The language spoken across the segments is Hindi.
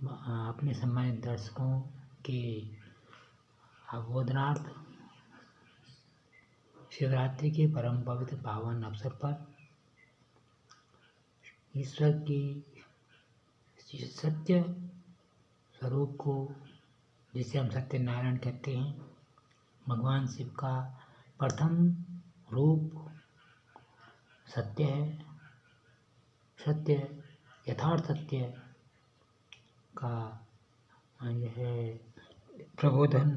अपने सम्मानित दर्शकों के अवबोधनार्थ शिवरात्रि के परम पवित्र पावन अवसर पर ईश्वर की सत्य स्वरूप को, जिसे हम सत्यनारायण कहते हैं, भगवान शिव का प्रथम रूप सत्य है। सत्य, यथार्थ सत्य का यह प्रबोधन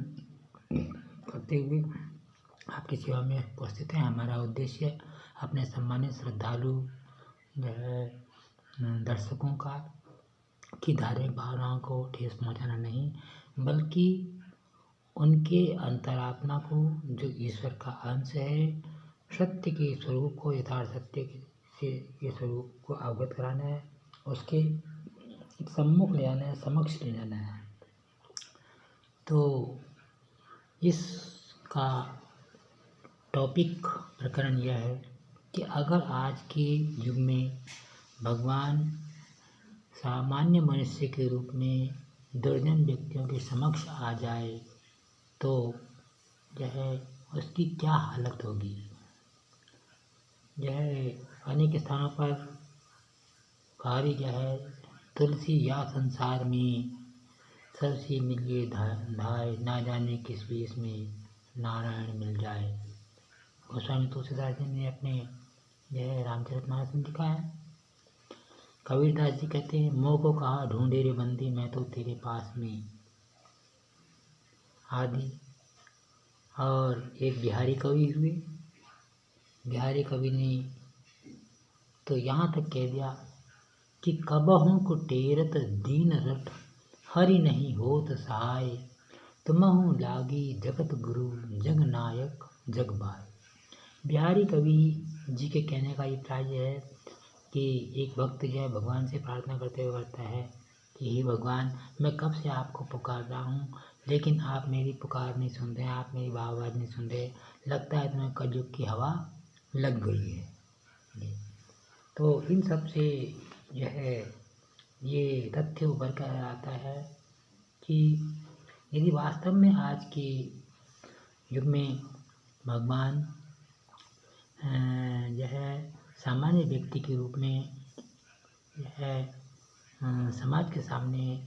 करते हुए आपकी सेवा में उपस्थित है। हमारा उद्देश्य अपने सम्मानित श्रद्धालु दर्शकों की धार्मिक भावनाओं को ठेस पहुंचाना नहीं, बल्कि उनके अंतरात्मा को, जो ईश्वर का अंश है, सत्य के स्वरूप को, यथार्थ सत्य के स्वरूप को अवगत कराना है, उसके सम्मुख ले जाना है, समक्ष ले जाना है। तो इसका टॉपिक प्रकरण यह है कि अगर आज के युग में भगवान सामान्य मनुष्य के रूप में दुर्जन व्यक्तियों के समक्ष आ जाए तो यह उसकी क्या हालत होगी। यह अनेक स्थानों पर कहा भी गया है, तुलसी या संसार में सबसे मिलिए धाय, ना जाने किस वेश में नारायण मिल जाए। गोस्वामी तुलसीदास जी ने अपने यह रामचरितमानस में लिखा है। कबीरदास जी कहते हैं, मोह को कहा ढूंढे रे बंदी, मैं तो तेरे पास में, आदि। और एक बिहारी कवि हुए, बिहारी कवि ने तो यहाँ तक कह दिया कि कबहू को टेरत दीन रट, हरि नहीं होत सहाय, तुमहु लागी जगत गुरु, जग नायक जग बाय। बिहारी कवि जी के कहने का अभिप्राय है कि एक भक्त जो है भगवान से प्रार्थना करते हुए कहता है कि हे भगवान, मैं कब से आपको पुकार रहा हूँ, लेकिन आप मेरी पुकार नहीं सुन रहे, आप मेरी आवाज़ नहीं सुन रहे, लगता है तुम्हें कलयुग की हवा लग गई है। तो इन सब से ये तथ्य उभर कर आता है कि यदि वास्तव में आज के युग में भगवान यह सामान्य व्यक्ति के रूप में यह समाज के सामने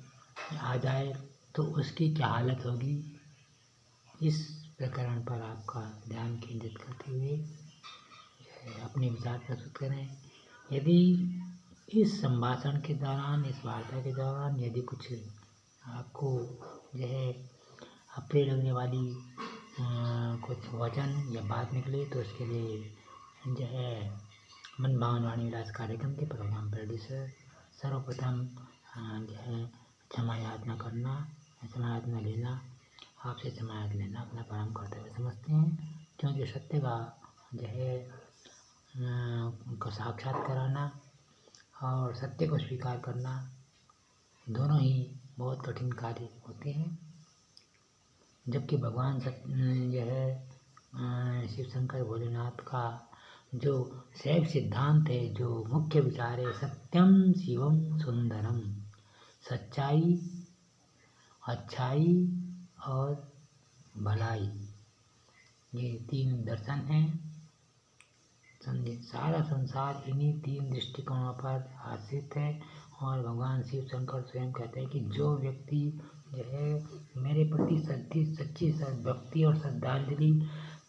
आ जाए तो उसकी क्या हालत होगी, इस प्रकरण पर आपका ध्यान केंद्रित करते हुए अपने विचार प्रस्तुत करें। यदि इस संभाषण के दौरान, इस वार्ता के दौरान यदि कुछ आपको अप्रिय लगने वाली कुछ वचन या बात निकले तो उसके लिए मन भावन वाणी विलास कार्यक्रम के प्रोग्राम प्रोड्यूसर सर्वप्रथम क्षमा याचना करना, क्षमा याचना लेना, आपसे क्षमा याचना लेना अपना परम कर्तव्य समझते हैं, क्योंकि सत्य का साक्षात कराना और सत्य को स्वीकार करना दोनों ही बहुत कठिन कार्य होते हैं। जबकि भगवान शिव शंकर भोलेनाथ का जो शैव सिद्धांत है, जो मुख्य विचार है, सत्यम शिवम सुंदरम, सच्चाई, अच्छाई और भलाई, ये तीन दर्शन हैं। सारा संसार इन्हीं तीन दृष्टिकोणों पर आश्रित है और भगवान शिव शंकर स्वयं कहते हैं कि जो व्यक्ति मेरे प्रति सच्ची भक्ति और श्रद्धांजलि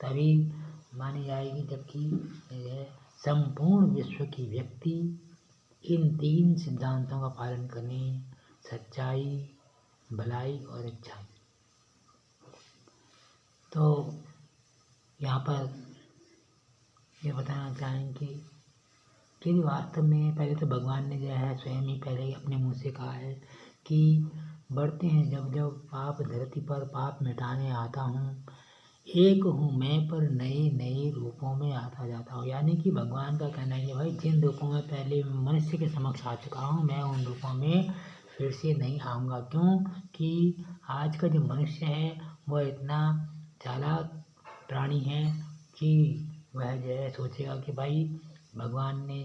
तभी मानी जाएगी जबकि संपूर्ण विश्व की व्यक्ति इन तीन सिद्धांतों का पालन करने, सच्चाई, भलाई और अच्छाई। तो यहाँ पर ये बताना चाहेंगे कि वास्तव में पहले तो भगवान ने स्वयं ही पहले अपने मुँह से कहा है कि बढ़ते हैं जब जब पाप धरती पर पाप मिटाने आता हूँ, एक हूँ मैं पर नए नए रूपों में आता जाता हूँ। यानी कि भगवान का कहना है कि भाई जिन रूपों में पहले मनुष्य के समक्ष आ चुका हूँ, मैं उन रूपों में फिर से नहीं आऊँगा। क्यों कि आज का जो मनुष्य है वह इतना चालाक प्राणी है कि वह सोचेगा कि भाई भगवान ने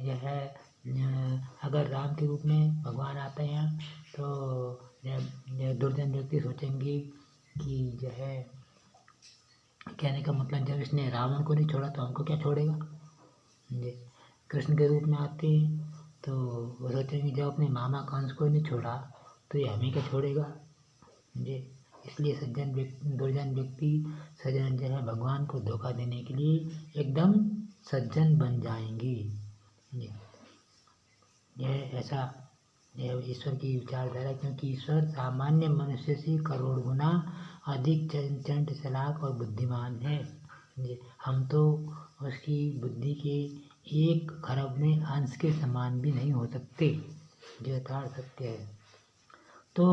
अगर राम के रूप में भगवान आते हैं तो यह दुर्जन व्यक्ति सोचेंगे कि जो है, कहने का मतलब जब इसने रावण को नहीं छोड़ा तो हमको क्या छोड़ेगा। जी, कृष्ण के रूप में आते हैं तो वो सोचेंगे जब अपने मामा कंस को नहीं छोड़ा तो ये हमें क्या छोड़ेगा। जी, इसलिए दुर्जन व्यक्ति सज्जन जो है भगवान को धोखा देने के लिए एकदम सज्जन बन जाएंगे। जी, यह ईश्वर की विचारधारा, क्योंकि ईश्वर सामान्य मनुष्य से करोड़ गुना अधिक चंट चालाक और बुद्धिमान है। हम तो उसकी बुद्धि के 1 खरब में अंश के समान भी नहीं हो सकते, जो यथार्थ सत्य है। तो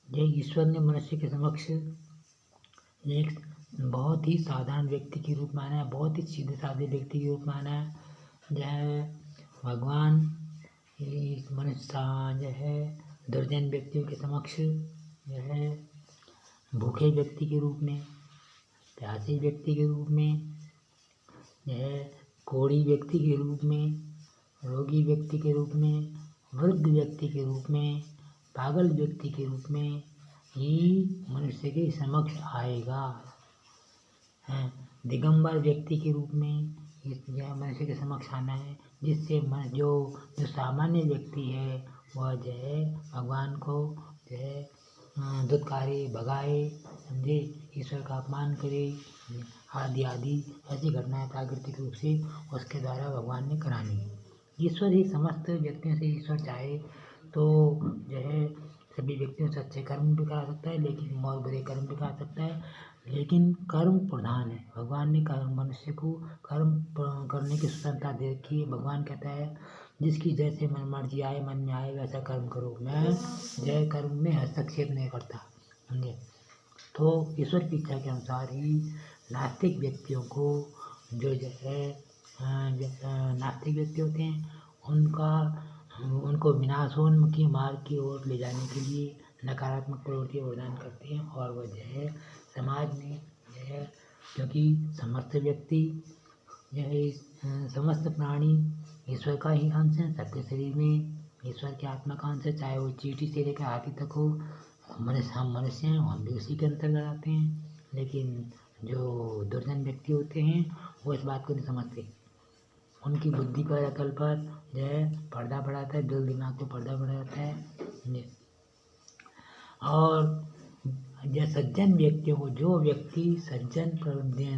यह ईश्वर ने मनुष्य के समक्ष एक बहुत ही साधारण व्यक्ति के रूप में आना है, बहुत ही सीधे साधे व्यक्ति के रूप में आना है। जो भगवान मनुष्य जो है दुर्जन व्यक्तियों के समक्ष जो है भूखे व्यक्ति के रूप में, प्यासे व्यक्ति के रूप में, जो है कोढ़ी व्यक्ति के रूप में, रोगी व्यक्ति के रूप में, वृद्ध व्यक्ति के रूप में, पागल व्यक्ति के रूप में ही मनुष्य के समक्ष आएगा। दिगंबर व्यक्ति के रूप में यह मनुष्य के समक्ष आना है, जिससे जो सामान्य व्यक्ति है वह जो है भगवान को जो है दुत्कारे, भगाए, समझे, ईश्वर का अपमान करे, आदि आदि ऐसी घटनाएं प्राकृतिक रूप से उसके द्वारा भगवान ने करानी है। ईश्वर ही समस्त व्यक्तियों से, ईश्वर चाहे तो जो है सभी व्यक्तियों से अच्छे कर्म भी करा सकता है, लेकिन और बुरे कर्म भी करा सकता है, लेकिन कर्म प्रधान है। भगवान ने मनुष्य को कर्म करने की स्वतंत्रता दे रखी है। भगवान कहता है जिसकी जैसे मन मर्जी आए, मन में आए वैसा कर्म करो, मैं जय कर्म में हस्तक्षेप नहीं करता, समझे। तो ईश्वर की इच्छा के अनुसार ही नास्तिक व्यक्तियों को जो है नास्तिक व्यक्ति होते हैं उनको विनाशोन्मुखी मार्ग की ओर ले जाने के लिए नकारात्मक प्रवृत्ति प्रदान करते हैं। और वह जो है समाज में जो है, क्योंकि समस्त व्यक्ति जो है समस्त प्राणी ईश्वर का ही अंश है। सबके शरीर में ईश्वर की आत्मा का अंश है, चाहे वो चींटी से लेकर हाथी तक हो। हम मनुष्य हैं, हम भी उसी के अंतर्गत आते हैं। लेकिन जो दुर्जन व्यक्ति होते हैं वो इस बात को नहीं समझते। उनकी बुद्धि पर, अकल पर जो है पर्दा पड़ा रहता है, दिल दिमाग पर पर्दा पड़ा रहता है। और जो सज्जन व्यक्तियों को, जो व्यक्ति सज्जन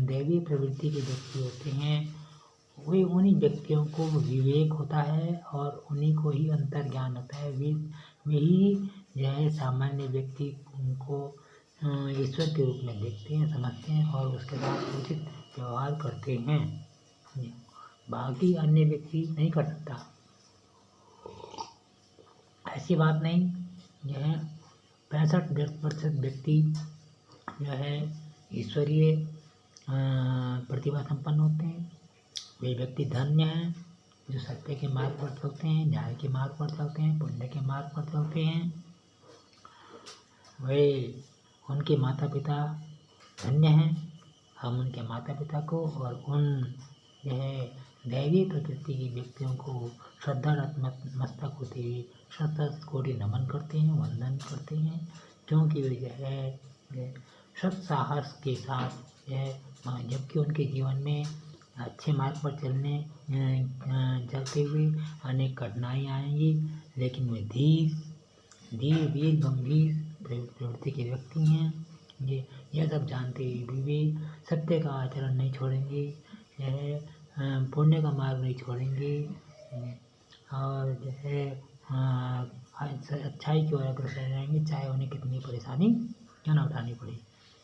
दैवी प्रवृत्ति के व्यक्ति होते हैं, वे उन्हीं व्यक्तियों को विवेक होता है और उन्हीं को ही अंतर्ज्ञान होता है। वे ही जो है सामान्य व्यक्ति को ईश्वर के रूप में देखते हैं, समझते हैं और उसके साथ उचित व्यवहार करते हैं। बाकी अन्य व्यक्ति नहीं कर सकता, ऐसी बात नहीं। जो है 65% व्यक्ति जो है ईश्वरीय प्रतिभा संपन्न होते हैं। वे व्यक्ति धन्य हैं जो सत्य के मार्ग पर चलते हैं, न्याय के मार्ग पर चलते हैं, पुण्य के मार्ग पर चलते हैं। वे उनके माता पिता धन्य हैं। हम उनके माता पिता को और उन जो है दैवीय प्रकृति के व्यक्तियों को श्रद्धा मस्तक होते हुए शत कोटि नमन करते हैं, वंदन करते हैं, क्योंकि वे जो है सत साहस के साथ जबकि उनके जीवन में अच्छे मार्ग पर चलते हुए अनेक कठिनाई आएंगी, लेकिन वे धीर वीर गंभीर प्रवृत्ति के व्यक्ति हैं। यह सब जानते हुए भी वे सत्य का आचरण नहीं छोड़ेंगे, यह पुण्य का मार्ग नहीं छोड़ेंगे और जो है अच्छाई की ओर अग्रसर रहेंगे, चाहे उन्हें कितनी परेशानी क्यों न उठानी पड़े,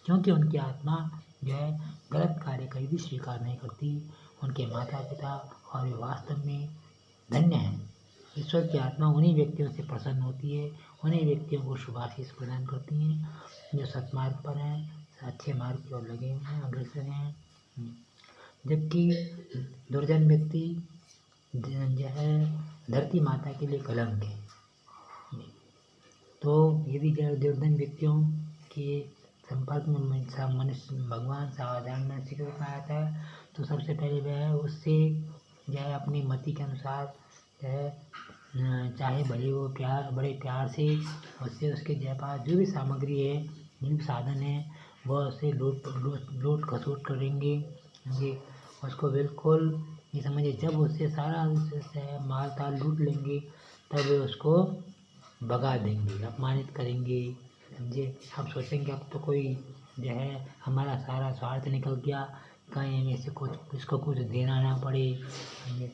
क्योंकि उनकी आत्मा जो है गलत कार्य कभी भी स्वीकार नहीं करती। उनके माता पिता और वे वास्तव में धन्य हैं। ईश्वर की आत्मा उन्हीं व्यक्तियों से प्रसन्न होती है, उन्हीं व्यक्तियों को शुभाशीष प्रदान करती हैं जो सत्मार्ग पर हैं, अच्छे मार्ग की ओर लगे हुए हैं, अग्रसर हैं। जबकि दुर्जन व्यक्ति जो है धरती माता के लिए कलंक है। तो यदि दुर्जन व्यक्तियों के संपर्क में मनुष्य भगवान साधारण मनुष्य के रूप में आता है, तो सबसे पहले वह उससे जो है अपनी मति के अनुसार जो है चाहे बड़े प्यार से उससे उसके पास जो भी सामग्री है, जो भी साधन है, वह उसे लूट खसोट करेंगे। ये उसको बिल्कुल ये समझिए, जब उससे सारा माल ताल लूट लेंगे तब वे उसको भगा देंगे, अपमानित करेंगे। समझे। अब सोचेंगे अब तो कोई जो है हमारा सारा स्वार्थ निकल गया, कहीं हमें से कुछ इसको कुछ देना ना पड़े। समझे।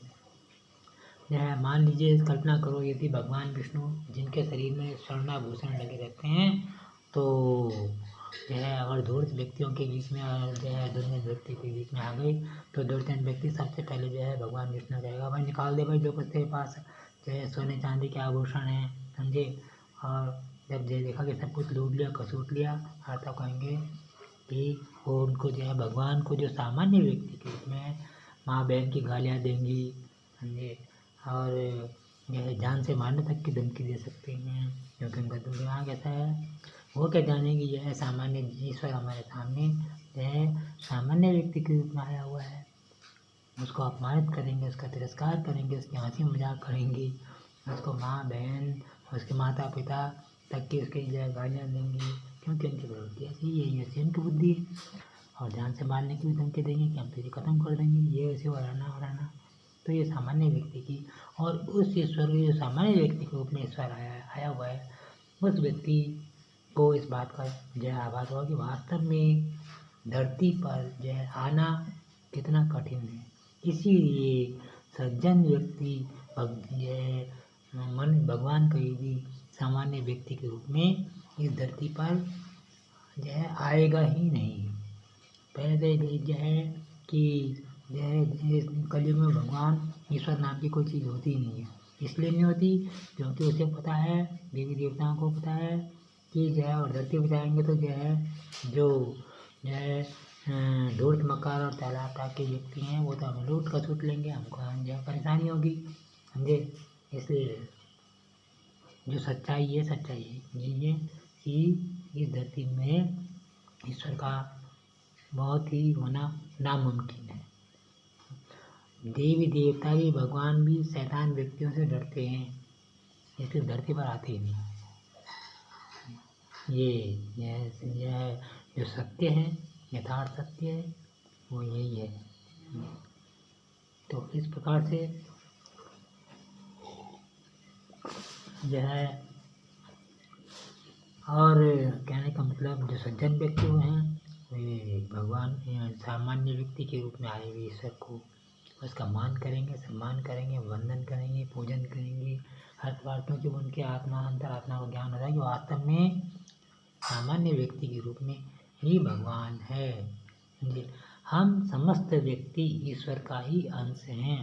जो है मान लीजिए, कल्पना करो यदि भगवान विष्णु जिनके शरीर में स्वर्णाभूषण लगे रहते हैं, तो जो है अगर धूर्त व्यक्तियों के बीच में जो है दुर्जन व्यक्ति के बीच में आ गई, तो दुर्जन व्यक्ति सबसे पहले जो है भगवान विष्णु कहेगा, भाई निकाल दे भाई जो कुछ तेरे पास जो है सोने चांदी के आभूषण हैं। समझे। और जब देखा कि सब कुछ लूट लिया खसूट लिया, और तब कहेंगे कि वो उनको जो है भगवान को जो सामान्य व्यक्ति के रूप में माँ बहन की गालियाँ देंगी। समझे। और जो है जान से मारने तक की धमकी दे सकते हैं, क्योंकि उनका दिमाग ऐसा है। वो क्या जानेंगे यह है सामान्य ईश्वर हमारे सामने जो है सामान्य व्यक्ति के रूप में आया हुआ है, उसको अपमानित करेंगे, उसका तिरस्कार करेंगे, उसकी हंसी मजाक करेंगे, उसको माँ बहन उसके माता पिता तक की उसकी जो है गालियाँ देंगे, क्योंकि उनकी प्रवृत्ति ऐसी है, ऐसी उनकी बुद्धि है। और जान से मारने की भी धमकी देंगे कि हम तुझे खत्म कर देंगे, ये ऐसे वराना। तो ये सामान्य व्यक्ति की, और उस ईश्वर जो सामान्य व्यक्ति के रूप में ईश्वर आया हुआ है, उस व्यक्ति को इस बात का जो है आभास हुआ कि वास्तव में धरती पर जो है आना कितना कठिन है। इसीलिए सज्जन व्यक्ति जो है भगवान कहीं भी सामान्य व्यक्ति के रूप में इस धरती पर जो है आएगा ही नहीं। पहले तो जो है कि जो है कलयुग में भगवान ईश्वर नाम की कोई चीज़ होती ही नहीं है। इसलिए नहीं होती क्योंकि उसे पता है, देवी देवताओं को पता है कि जो है और धरती पर जाएंगे तो जो है धूर्त मकार और चालाक के व्यक्ति हैं, वो तो हमें लूट खसूट लेंगे, हमको जो है परेशानी होगी। समझे। इसलिए जो सच्चाई है ये कि इस धरती में ईश्वर का बहुत ही होना नामुमकिन है। देवी देवता भी भगवान भी शैतान व्यक्तियों से डरते हैं, इसलिए धरती पर आते ही नहीं। ये जो सत्य है, यथार्थ सत्य है, वो यही है। तो इस प्रकार से जो है, और कहने का मतलब जो सज्जन व्यक्ति हैं वे भगवान सामान्य व्यक्ति के रूप में आए हुए ईश्वर को उसका मान करेंगे, सम्मान करेंगे, वंदन करेंगे, पूजन करेंगे हर बार, क्योंकि उनके अंतरात्मा को ज्ञान हो जाएगा वास्तव में सामान्य व्यक्ति के रूप में ही भगवान है। हम समस्त व्यक्ति ईश्वर का ही अंश हैं।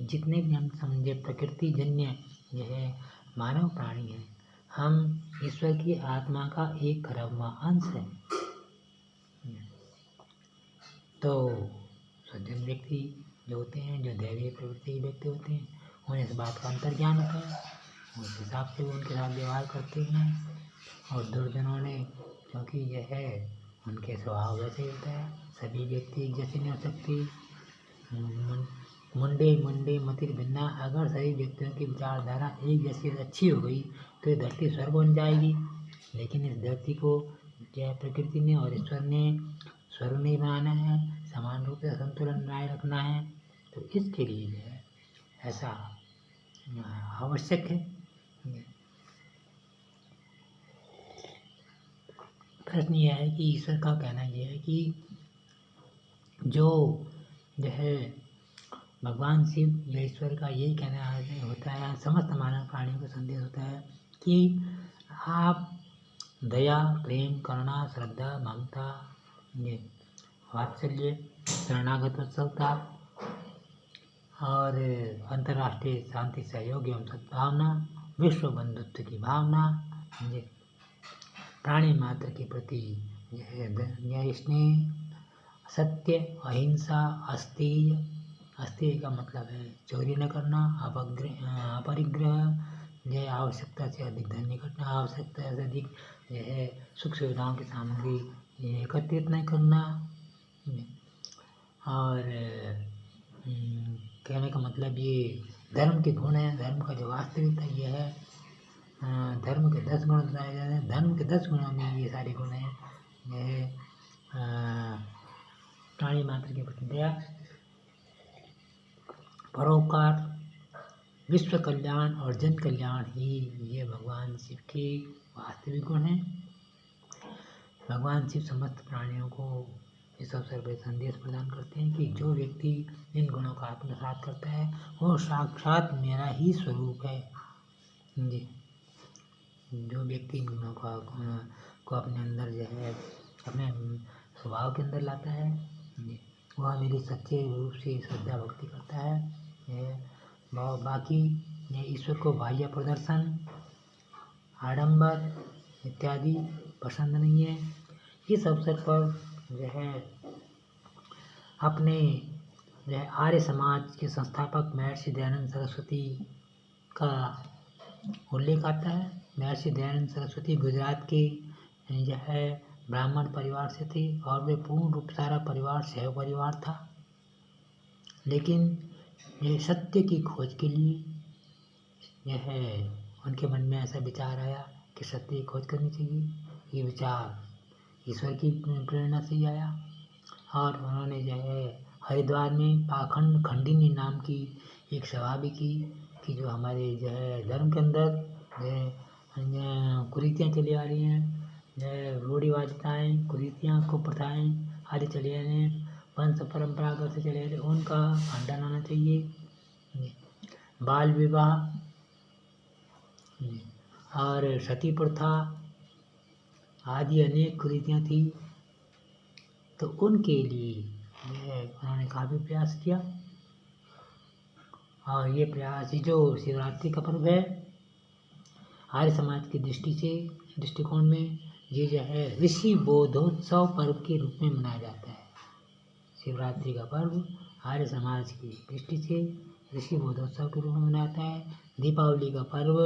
जितने भी हम समझे प्रकृति जन्य यह मानव प्राणी हैं, हम ईश्वर की आत्मा का 1/11वां अंश है। तो सज्जन व्यक्ति जो होते हैं, जो दैवीय प्रवृत्ति के व्यक्ति होते हैं, उन्हें इस बात का अंतर्ज्ञान होता है, उस हिसाब से वो उनके साथ व्यवहार करते हैं। और दुर्जनों ने, क्योंकि यह है उनके स्वभाव वैसे ही होता है, सभी व्यक्ति एक जैसे नहीं हो सकते। मुंडे मतिर भिन्ना, अगर सभी व्यक्तियों की विचारधारा एक जैसी अच्छी हो गई तो ये धरती स्वर्ग बन जाएगी। लेकिन इस धरती को जो प्रकृति ने और ईश्वर ने स्वर्ग नहीं बनाना है, समान रूप से संतुलन बनाए रखना है। तो इसके लिए जो है ऐसा आवश्यक है। प्रश्न यह है कि ईश्वर का कहना यह है कि जो है भगवान शिव या ईश्वर का यही कहना होता है, समस्त मानव प्राणियों को संदेश होता है कि आप दया, प्रेम, करुणा, श्रद्धा, ममता, ये वात्सल्य, शरणागत वत्सलता और अंतर्राष्ट्रीय शांति, सहयोग एवं सद्भावना, विश्व बंधुत्व की भावना, ये प्राणी मात्र के प्रति यह स्नेह, सत्य, अहिंसा, अस्तेय का मतलब है चोरी न करना, अपरिग्रह, यह आवश्यकता से अधिक धन इकट्ठा, आवश्यकता से अधिक यह सुख सुविधाओं की सामग्री एकत्रित नहीं करना। और कहने का मतलब ये धर्म के गुण हैं, धर्म का जो वास्तविकता ये है, धर्म के 10 गुण बताए जाते हैं। धर्म के 10 गुणों में ये सारे गुण हैं। यह प्राणी मात्र के प्रति दया, परोपकार, विश्व कल्याण और जन कल्याण ही ये भगवान शिव के वास्तविक गुण हैं। भगवान शिव समस्त प्राणियों को इस अवसर पर संदेश प्रदान करते हैं कि जो व्यक्ति इन गुणों का आत्मसात करता है वो साक्षात मेरा ही स्वरूप है जी। जो व्यक्ति इन गुणों को अपने अंदर जो है अपने स्वभाव के अंदर लाता है वह मेरी सच्चे रूप से श्रद्धा भक्ति करता है। बाकी ये ईश्वर को बाह्य प्रदर्शन, आडंबर इत्यादि पसंद नहीं है। इस अवसर पर जो है अपने जो है आर्य समाज के संस्थापक महर्षि दयानंद सरस्वती का उल्लेख आता है। महर्षि दयानंद सरस्वती गुजरात के जो है ब्राह्मण परिवार से थे और वे पूर्ण रूप सारा परिवार शैव परिवार था, लेकिन ये सत्य की खोज के लिए यह उनके मन में ऐसा विचार आया कि सत्य की खोज करनी चाहिए। ये विचार ईश्वर की प्रेरणा से ही आया और उन्होंने जो है हरिद्वार में पाखंड खंडिनी नाम की एक सभा भी की कि जो हमारे जो है धर्म के अंदर जो कुरीतियाँ चली आ रही हैं, जो रूढ़िवादिताएँ, कुरीतियाँ, कुप्रथाएँ आदि चली आ रही हैं, वंश परंपरागत से चले आ रहे, उनका खंडन होना चाहिए। बाल विवाह और सती प्रथा आदि अनेक कुरीतियाँ थी, तो उनके लिए उन्होंने काफ़ी प्रयास किया। और ये प्रयास जो शिवरात्रि का पर्व है आर्य समाज की दृष्टिकोण में ये जो है ऋषि बोधोत्सव पर्व के रूप में मनाया जाता है। शिवरात्रि का पर्व आर्य समाज की दृष्टि से ऋषि बोधोत्सव के रूप में मनाया जाता है। दीपावली का पर्व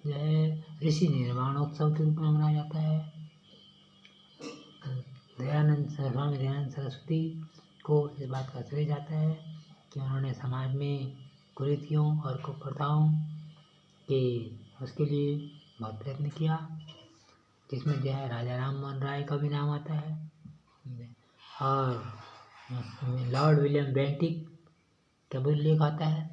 जो है ऋषि निर्वाणोत्सव के रूप में मनाया जाता है। स्वामी दयानंद सरस्वती को इस बात का श्रेय जाता है कि उन्होंने समाज में कुरीतियों और कुप्रथाओं के उसके लिए बहुत प्रयत्न किया, जिसमें जो है राजा राम मोहन राय का भी नाम आता है और लॉर्ड विलियम बेंटिक का भी उल्लेख आता है।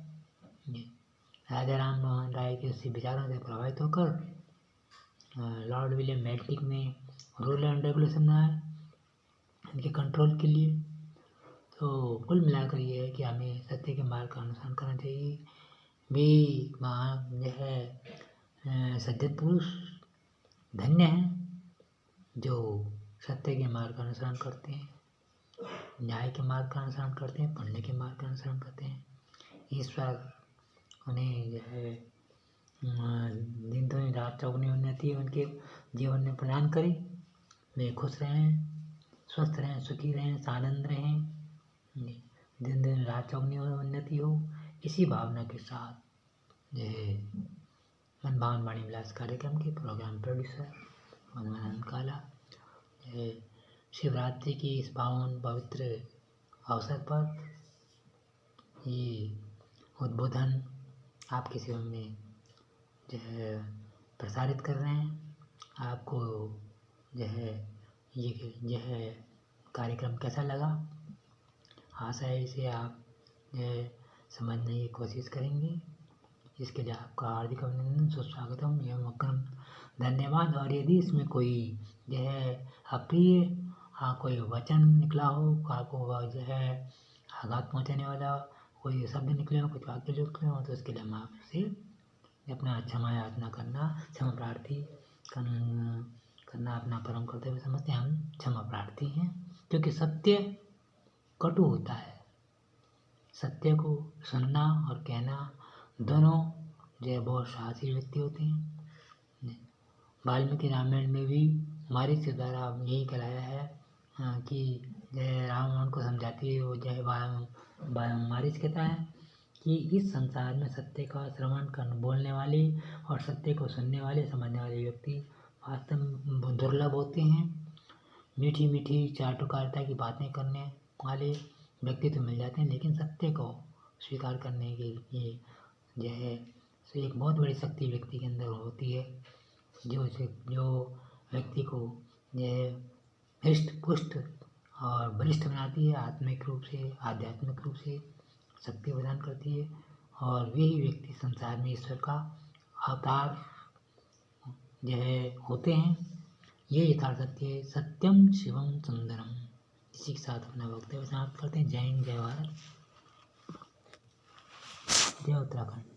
राजा राम मोहन राय के उसी विचारों से प्रभावित होकर लॉर्ड विलियम बेंटिक ने रूल एंड रेगुलेशन बनाया इनके कंट्रोल के लिए। तो कुल मिलाकर ये है कि हमें सत्य के मार्ग का अनुसरण करना चाहिए। वे वहाँ जो है सज्जन पुरुष धन्य हैं जो सत्य के मार्ग का अनुसरण करते हैं, न्याय के मार्ग का अनुसरण करते हैं, पुण्य के मार्ग का अनुसरण करते हैं। ईश्वर उन्हें जो है दिन दुनी रात चौगुनी उन्नति उनके जीवन में प्रदान करे। वे खुश रहें, स्वस्थ रहें, सुखी रहें, सानंद रहें, दिन दिन रात चौगुनी उन्नति हो। इसी भावना के साथ जो है मन भावन वाणी विलास कार्यक्रम के प्रोग्राम प्रोड्यूसर मनमानंद काला शिवरात्रि की इस पावन पवित्र अवसर पर ये उद्बोधन आपकी सेवा में जो है प्रसारित कर रहे हैं। आपको जो है यह कार्यक्रम कैसा लगा, आशा है इसे आप समझने की कोशिश करेंगे। इसके लिए आपका हार्दिक अभिनंदन, सुस्वागतम एवं अग्रम धन्यवाद। और यदि इसमें कोई जो है अप्रिय कोई वचन निकला हो, आपको जो है आघात पहुँचाने वाला कोई शब्द निकले हो, कुछ वाक्य निकले हो, तो उसके लिए हम आपसे अपना क्षमा याचना करना, क्षमा प्रार्थी करना अपना परम कर्तव्य समझते हैं। हम क्षमा प्रार्थी हैं क्योंकि सत्य कटु होता है। सत्य को सुनना और कहना दोनों जो है बहुत साहसी व्यक्ति होते हैं। वाल्मीकि रामायण में भी मारीच के द्वारा यही कहलाया है कि जय राम उनको समझाती है, वो जय मारीच कहता है कि इस संसार में सत्य का श्रवण कर बोलने वाले और सत्य को सुनने वाले समझने वाले व्यक्ति वास्तव में दुर्लभ होते हैं। मीठी मीठी चाटुकारिता की बातें करने वाले व्यक्ति तो मिल जाते हैं, लेकिन सत्य को स्वीकार करने के लिए जो है सो एक बहुत बड़ी शक्ति व्यक्ति के अंदर होती है, जो व्यक्ति को जो है हृष्ट पुष्ट और बलिष्ठ बनाती है, आत्मिक रूप से, आध्यात्मिक रूप से शक्ति प्रदान करती है। और वही व्यक्ति संसार में ईश्वर का अवतार जो है होते हैं। ये यथार्थ सत्य है। सत्यम शिवम सुंदरम। इसी के साथ अपना वक्तव्य समाप्त करते हैं। जय हिंद, जय भारत, जय उत्तराखंड।